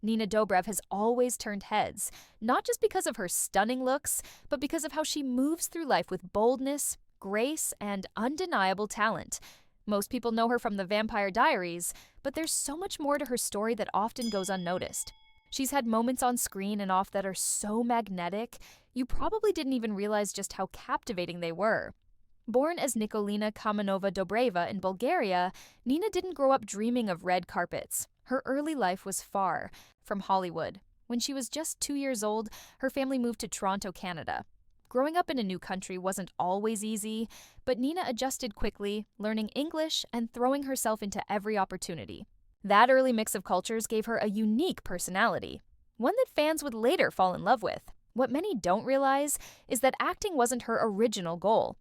Nina Dobrev has always turned heads, not just because of her stunning looks, but because of how she moves through life with boldness, grace, and undeniable talent. Most people know her from the Vampire Diaries, but there's so much more to her story that often goes unnoticed. She's had moments on screen and off that are so magnetic, you probably didn't even realize just how captivating they were. Born as Nikolina Kamenova Dobreva in Bulgaria, Nina didn't grow up dreaming of red carpets. Her early life was far from Hollywood. When she was just 2 years old, her family moved to Toronto, Canada. Growing up in a new country wasn't always easy, but Nina adjusted quickly, learning English and throwing herself into every opportunity. That early mix of cultures gave her a unique personality, one that fans would later fall in love with. What many don't realize is that acting wasn't her original goal.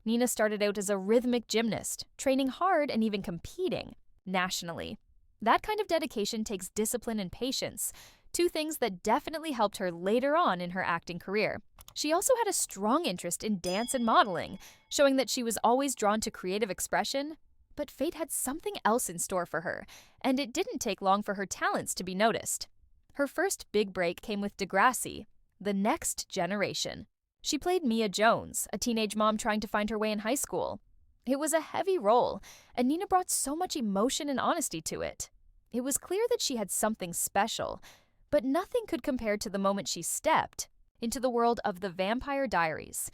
Nina started out as a rhythmic gymnast, training hard and even competing nationally. That kind of dedication takes discipline and patience, two things that definitely helped her later on in her acting career. She also had a strong interest in dance and modeling, showing that she was always drawn to creative expression. But fate had something else in store for her, and it didn't take long for her talents to be noticed. Her first big break came with Degrassi, The Next Generation. She played Mia Jones, a teenage mom trying to find her way in high school. It was a heavy role, and Nina brought so much emotion and honesty to it. It was clear that she had something special, but nothing could compare to the moment she stepped into the world of the Vampire Diaries.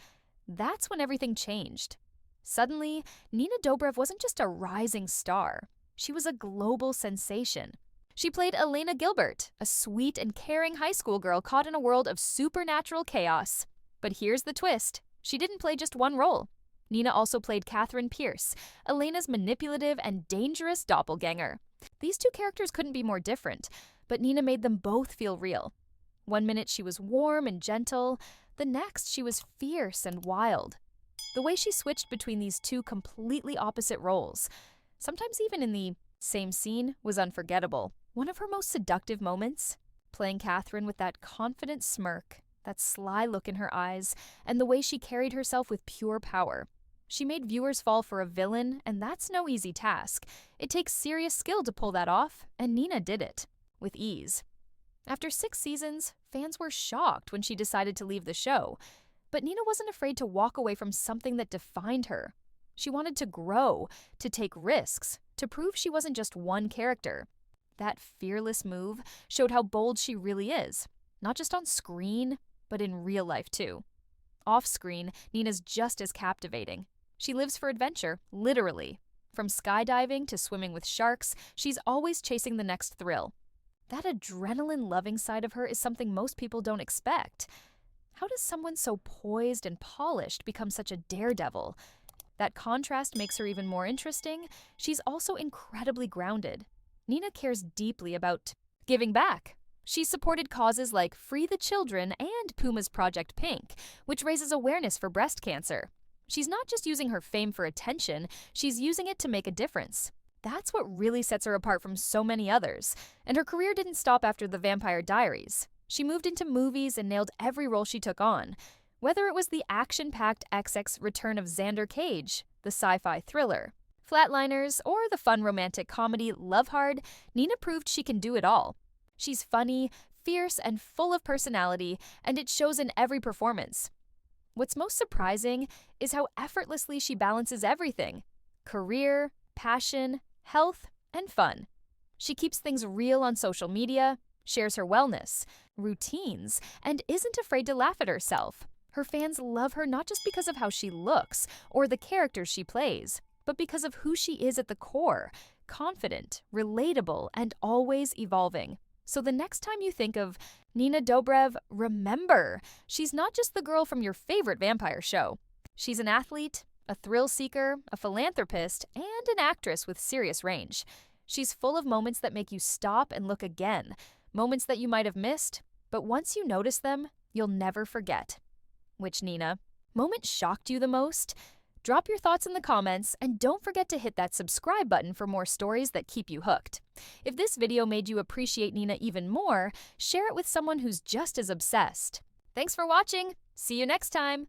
That's when everything changed. Suddenly, Nina Dobrev wasn't just a rising star. She was a global sensation. She played Elena Gilbert, a sweet and caring high school girl caught in a world of supernatural chaos. But here's the twist. She didn't play just one role. Nina also played Katherine Pierce, Elena's manipulative and dangerous doppelganger. These two characters couldn't be more different, but Nina made them both feel real. One minute she was warm and gentle, the next she was fierce and wild. The way she switched between these two completely opposite roles, sometimes even in the same scene, was unforgettable. One of her most seductive moments, playing Katherine with that confident smirk, that sly look in her eyes, and the way she carried herself with pure power. She made viewers fall for a villain, and that's no easy task. It takes serious skill to pull that off, and Nina did it, with ease. After 6 seasons, fans were shocked when she decided to leave the show. But Nina wasn't afraid to walk away from something that defined her. She wanted to grow, to take risks, to prove she wasn't just one character. That fearless move showed how bold she really is, not just on screen, but in real life too. Off screen, Nina's just as captivating. She lives for adventure, literally. From skydiving to swimming with sharks, she's always chasing the next thrill. That adrenaline-loving side of her is something most people don't expect. How does someone so poised and polished become such a daredevil? That contrast makes her even more interesting. She's also incredibly grounded. Nina cares deeply about giving back. She's supported causes like Free the Children and Puma's Project Pink, which raises awareness for breast cancer. She's not just using her fame for attention, she's using it to make a difference. That's what really sets her apart from so many others. And her career didn't stop after the Vampire Diaries. She moved into movies and nailed every role she took on. Whether it was the action-packed XX return of Xander Cage, the sci-fi thriller, Flatliners, or the fun romantic comedy Love Hard, Nina proved she can do it all. She's funny, fierce, and full of personality, and it shows in every performance. What's most surprising is how effortlessly she balances everything: career, passion, health, and fun. She keeps things real on social media, shares her wellness, routines, and isn't afraid to laugh at herself. Her fans love her not just because of how she looks or the characters she plays, but because of who she is at the core: confident, relatable, and always evolving. So the next time you think of Nina Dobrev, remember, she's not just the girl from your favorite vampire show. She's an athlete, a thrill seeker, a philanthropist, and an actress with serious range. She's full of moments that make you stop and look again, moments that you might have missed, but once you notice them, you'll never forget. Which Nina moment shocked you the most? Drop your thoughts in the comments, and don't forget to hit that subscribe button for more stories that keep you hooked. If this video made you appreciate Nina even more, share it with someone who's just as obsessed. Thanks for watching! See you next time!